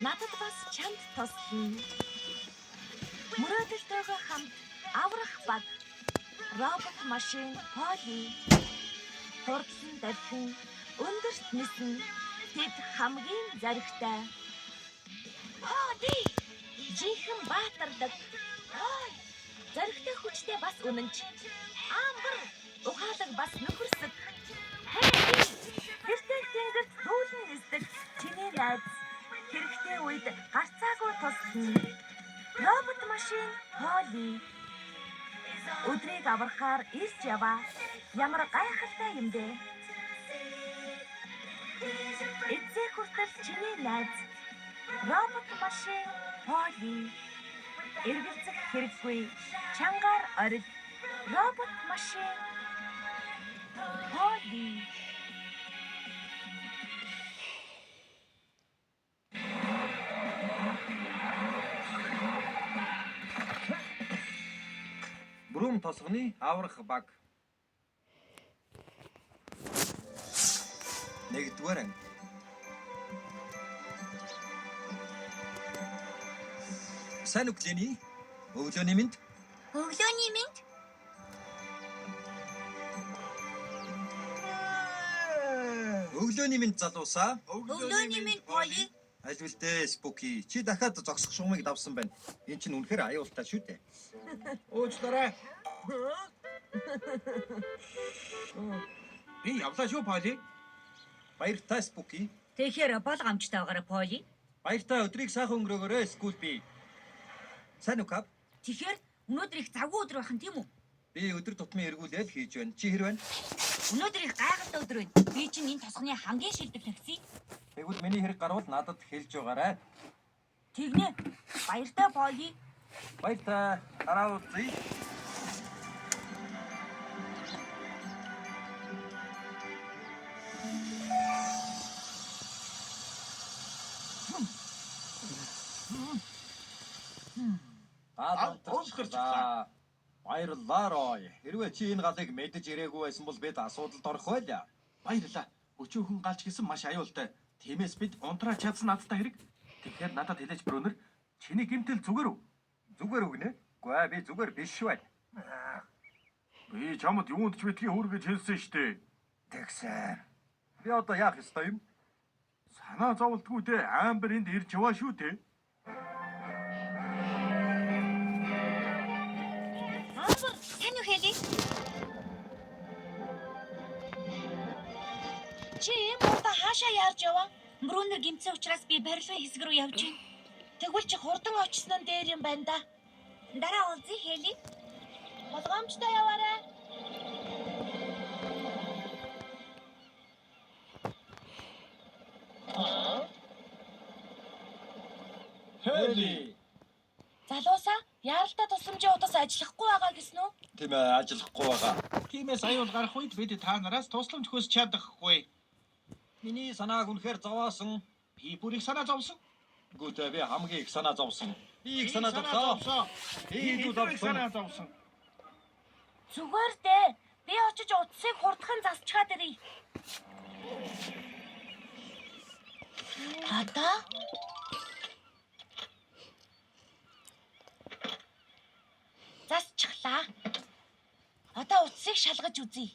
Надад бас чамд тослно. Мөрөөдөлтөөгөө хамт аврах баг. Робот машин Поли. Хурдлан давхин өндөрт нисэн тэд хамгийн зоригтой. Поли жинхэнэ баатардаг. Ой, зоригтой хүчтэй бас үнэнч. Амбар ухаалаг бас нөхөрсөг. Тэртээ тэнгэрт дүүлэн нисдэг чиний найз. Хэрэгтэй үед гарцаагүй туслана. Робот машин Поли. Өдрийг аврахаар ирж яваа. Ямар гайхалтай юм бэ? Эцэг хүртэл чиний найз. Робот машин Поли. Эргэлзэх хэрэггүй. Чангаар орил. Робот машин Поли. Бүрэн тосгоны аврах баг. 1-р анги. Сайн үглэний. Өглөөний мэнд. Өглөөний мэнд. Өглөөний мэнд залуусаа. Өглөөний мэнд Поли. Аль вүлдээ Спуки. Чи дахиад зогсох шугамыг давсан байна. Энэ чинь үнэхээр аюултай шүү дээ. Уучлаарай. Би явлаа шүү Поли. Баяртай Спуки. Тэгэхээр бол гамчтай байгаарай Поли. Баяртай өдрийг сайхан өнгөрөөгөөрэй Скул би. Сайн уу Кап? Тэгэхээр өнөөдөр их завгүй өдөр байх нь тийм үү? Би өдөр тутмын эргүүлэл хийж байна. Чи хэр байна? Өнөөдөр их гайхалтай өдөр байна. Би чинь энэ тосгоны хамгийн шилдэг такси. Тэгвэл миний хэрэг гарвал надад хэлж байгаарай. Тэгнэ. Баяртай Поли. Баяртай. Дараа уулзъя. Уучлаарай. Баярлалаа Рой. Хэрвээ чи энэ галыг мэдэж ирээгүй байсан бол бид асуудалд орох байлаа. Баярлалаа. Өчөөхөн галч гэсэн маш аюултай. Тиймээс бид унтраа чадсан надтай хэрэг. Тэгэхээр надад хэлээч брөнөр. Чиний гэмтэл зүгээр үү? Зүгээр үгнэ? Үгүй би зүгээр биш байна. Би чамд юунд ч битгий хүргэж хэлсэн штэ. Тэгсэн. Би одоо яах ёстой юм? Санаа зовлтгүй дээ. Амбер энд ирж яваа шүү дээ. Амбар, тань юу хэлий? Чи муудаа хаашаа яарж яваа? Брунер гимцээ учраас би барилгын хэсэг рүү явж байна. Тэгвэл чи хурдан очсон нь дээр юм байна да. Дараа уулзъя Хели. Болгоомжтой яваарай. Хели. Залуусаа яаралтай тусламжийн удаас ажиллахгүй байгаа гэсэн үү? Тийм ээ, ажиллахгүй байгаа. Тиймээс аюул гарах үед бид та нараас тусламж хүсч чадахгүй. Миний санааг үнэхээр зовоосон. Би бүр их санаа зовсон. Гүтээ би хамгийн их санаа зовсон. Би их санаа зовсон. Би санаа зовсон. Зүгээр дээ. Би очиж утсыг хурдхан засчаад ирье. Одоо засчихлаа. Одоо утсыг шалгаж үзье.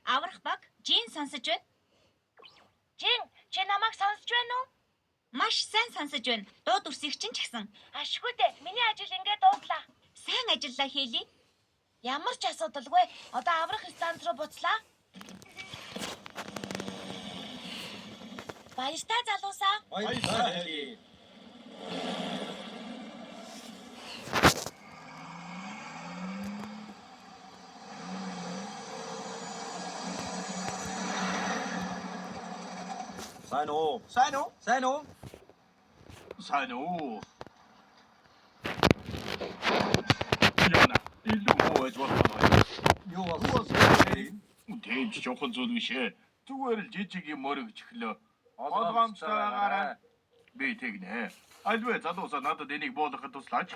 Аврах баг, Жин сонсож байна. Жин, чи намайг сонсож байна уу? Маш сайн сонсож байна. Дууд үрсийг чинь ч гэсэн. Ашгүй дээ. Миний ажил ингээд дуудлаа. Сайн ажиллаа Хели. Ямар ч асуудалгүй. Одоо аврах станц руу буцлаа. Баяртай залуусаа. Баярлалаа Хели. Сайн уу? Сайн уу? Сайн уу? Сайн уу? Яна, илүү мууж болно. Юу Уус болсон? Тэмч жоохон зүйл биш ээ. Зүгээр л жижиг юм мөрөгч эхлөө. Болгоомжтой байгаарай. Би тэгнэ. Альвэ залуусаа надад энийг буулгахад туслаач.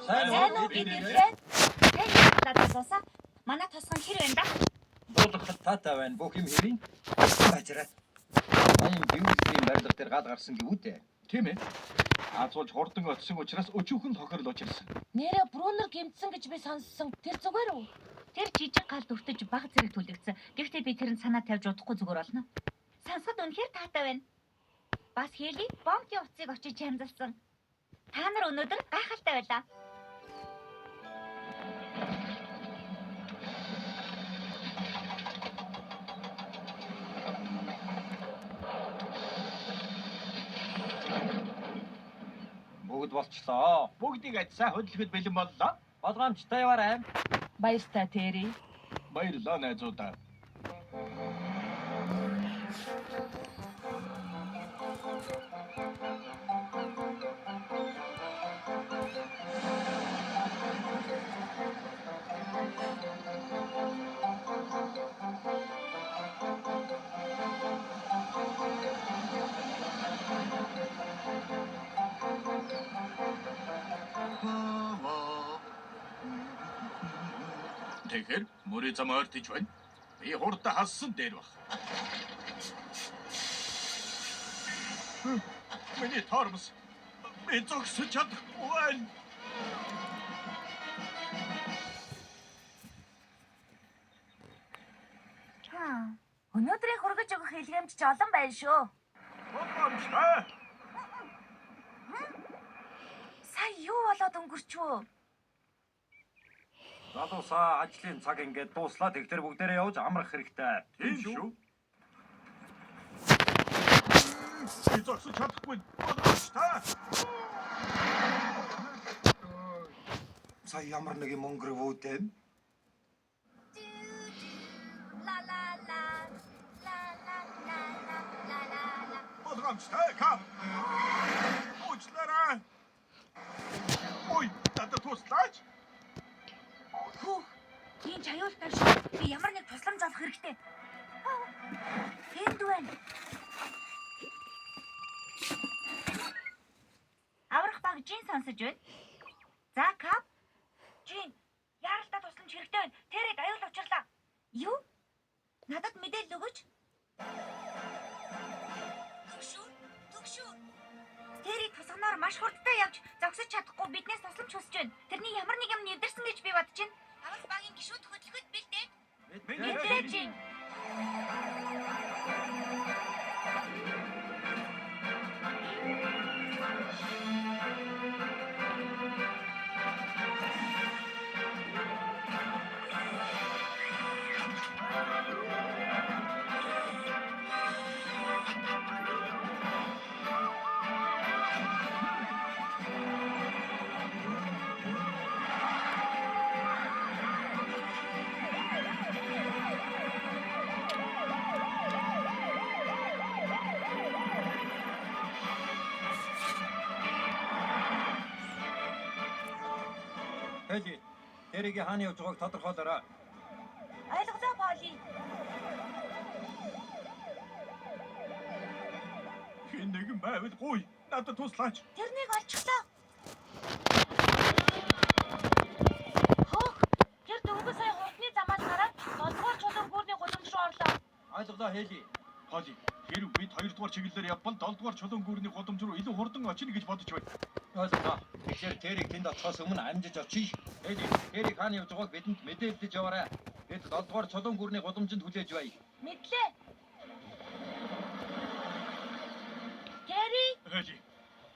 Сайн уу гэдээ. Таны тасаа манай тосгон хэр байна да? Дуулах таатай байна. Бүх юм хэрийн. Бажраа. Аян бивэлийн барилга дээр гал гарсан гэвүтэ. Тийм ээ. Азуулж хурдан очсон учраас өчүүхэн тохирол учирсан. Нэрэ Брунер гэмтсэн гэж би сонссон. Тэр зүгээр үү? Тэр жижиг гал дүртэж баг зэрэг түлэгдсэн. Гэхдээ би тэрэнд санаа тавьж удахгүй зүгээр болно. Сонсоход үнэхээр таатай байна. Бас Хели бомбын утсыг очиж хямдалсан. Та нар өнөөдөр гайхалтай байлаа. Бүгд болчлоо. Бүгдийг ажсаа хөдөлгөхөд бэлэн боллоо. Болгоомжтой яваарай. Баяртай Тэри. Баярлалаа найзуудаа. Тэгэхээр мөрөө зам ойртож байна. Би хурдаа хассан дээр баг. Миний тормос. Би зогсож чадахгүй байна. Өнөөдрийг хүргэж өгөх хэлгэмж ч олон байна шүү. Болгоомжтой. Сая юу болоод өнгөрчвөө? Залуусаа ажлын цаг ингээд дууслаа. Тэгэхээр бүгдээрээ явж амрах хэрэгтэй. Тийм шүү. Би зогсож чадахгүй. Болгоомжтой. Сая ямар нэг юм өнгөрвөөтэй. Болгоомжтой. Кап. Уучлаарай. Ой, надад туслаач. Хүү. Энэ чаюултай шүү. Би ямар нэг тусламж авах хэрэгтэй. Энд байна. Аврах баг жин сонсож байна. За, Кап. Жин, яаралтай тусламж хэрэгтэй байна. Тэрийг аюул учрлаа. Юу? Надад мэдээлэл өгөөч. Түгшүү. Тэрийг тусганаар маш хурдтай явж зогсож чадахгүй биднээс тусламж хүсэж байна. Тэрний ямар нэг юм нэвдэрсэн гэж би бодож байна. Аврах багийн гишүүд хөдөлгөд бэлдээ. Мэдээ Жин. Хели. Тэрийг хааны явж байгааг тодорхойлоорой. Ойлголоо Поли. Хин нэгэн байвал гуй. Надад туслаач. Тэрнийг олчихлоо. Хөх, тэр дөрвөн сая хурдны замаас гараад 7-р чулуун гүрний гудамж руу орлоо. Ойлголоо Хели. Поли, хэрв бид 2-р чиглэлээр явбал 7-р чулуун гүрний гудамж руу илүү хурдан очино гэж бодож байна. Ойлголоо. Тэгэхээр тэрийг тэнд очихоос өмнө амжиж очие. Хели. Тэрийг хааны явж байгааг бидэнд мэдээлж яваарай. Бид 7-р чулуун гүрний гудамжинд хүлээж бай. Мэдлээ. Тэри, Поли,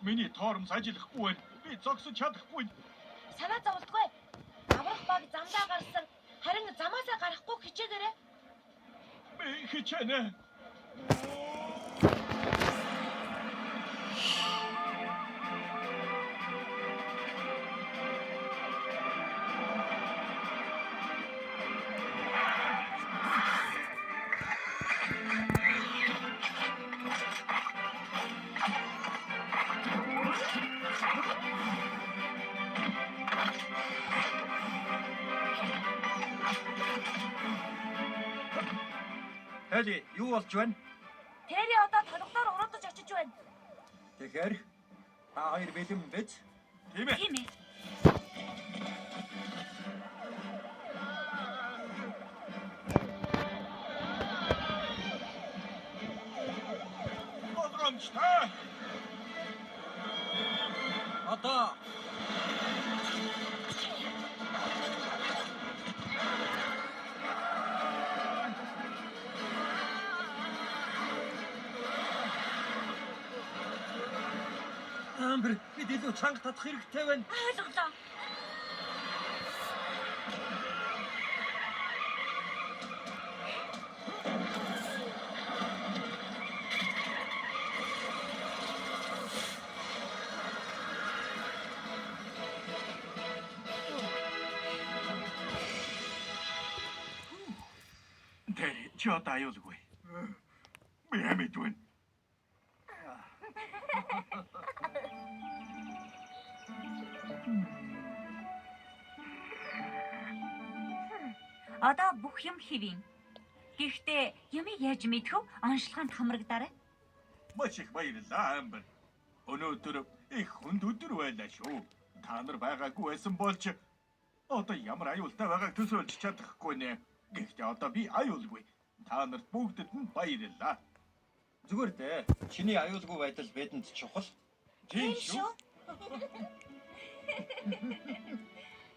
миний тоормс ажиллахгүй байна. Би зогсож чадахгүй. санаа зовлтгүй. Аврах баг замдаа гарсан. Харин замаасаа гарахгүй хичээгээрэй. Би хичээнэ. Хели, юу болж байна? Тэри одоо толгодоор уруудаж очиж байна. Тэгэхээр та хоёр бэлэн биз? Тийм ээ. Тийм ээ. боломжтой. Одоо Амбер, бид илүү чанга татах хэрэгтэй байна. Ойлголоо. Тэри, чи одоо аюулгүй. Би мэдвэн. Одоо бүх юм хэвэн. Гэхдээ юмыг яаж мэдэх вэ? Онцлогоонд хамрагдаарай. Маш их баярлалаа, Амбер. Өнөөдөр их хүнд өдөр байлаа шүү. Та нар байгаагүй байсан болж одоо ямар аюултай байгааг төсөөлж чадахгүй нэ. Гэхдээ одоо би аюулгүй. Та нарт бүгдэд нь баярлалаа. Зүгээр дээ. Чиний аюулгүй байдал бидэнд чухал. Тийм шүү.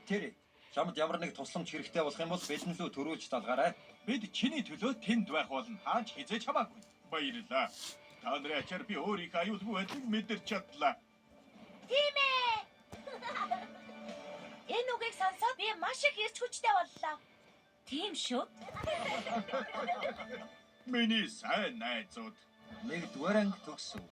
Тэри, чамд ямар нэг тусламж хэрэгтэй болох юм бол бидэн лөө төрүүлж талгаарай. Бид чиний төлөө тэнд байх болно. Хаач хизээж хамаагүй. Баярлалаа. Та нарын ачаар би өөрийнхөө аюулгүй байдлыг мэдэрч чадлаа. Тийм ээ. Энэ үгийг сонсоод би маш их эрч хүчтэй боллоо. Тийм шүү. Миний сайн найзууд. Нэгдүгээр анги төгсөв.